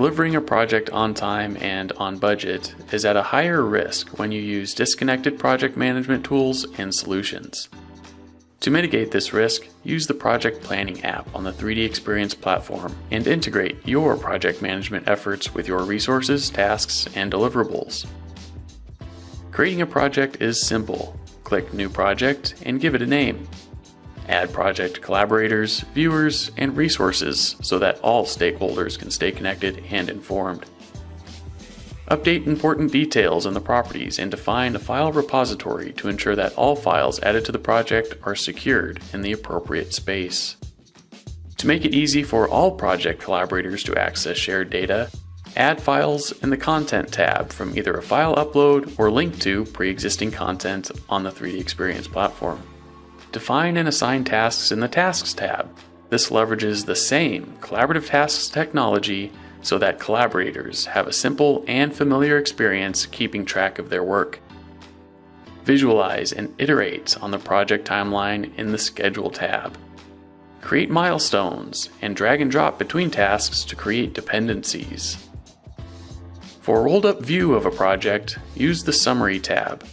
delivering a project on time and on budget is at a higher risk when you use disconnected project management tools and solutions. To mitigate this risk, use the Project Planning app on the 3DEXPERIENCE platform and integrate your project management efforts with your resources, tasks, and deliverables. Creating a project is simple. Click New Project and give it a name. Add project collaborators, viewers, and resources so that all stakeholders can stay connected and informed. Update important details in the properties and define a file repository to ensure that all files added to the project are secured in the appropriate space. To make it easy for all project collaborators to access shared data, add files in the Content tab from either a file upload or link to pre-existing content on the 3DEXPERIENCE platform. Define and assign tasks in the Tasks tab. This leverages the same collaborative tasks technology so that collaborators have a simple and familiar experience keeping track of their work. Visualize and iterate on the project timeline in the Schedule tab. Create milestones and drag and drop between tasks to create dependencies. For a rolled-up view of a project, use the Summary tab.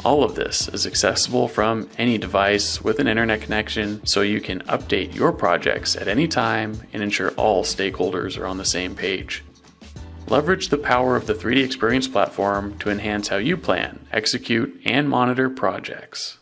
All of this is accessible from any device with an internet connection, so you can update your projects at any time and ensure all stakeholders are on the same page. Leverage the power of the 3DEXPERIENCE platform to enhance how you plan, execute, and monitor projects.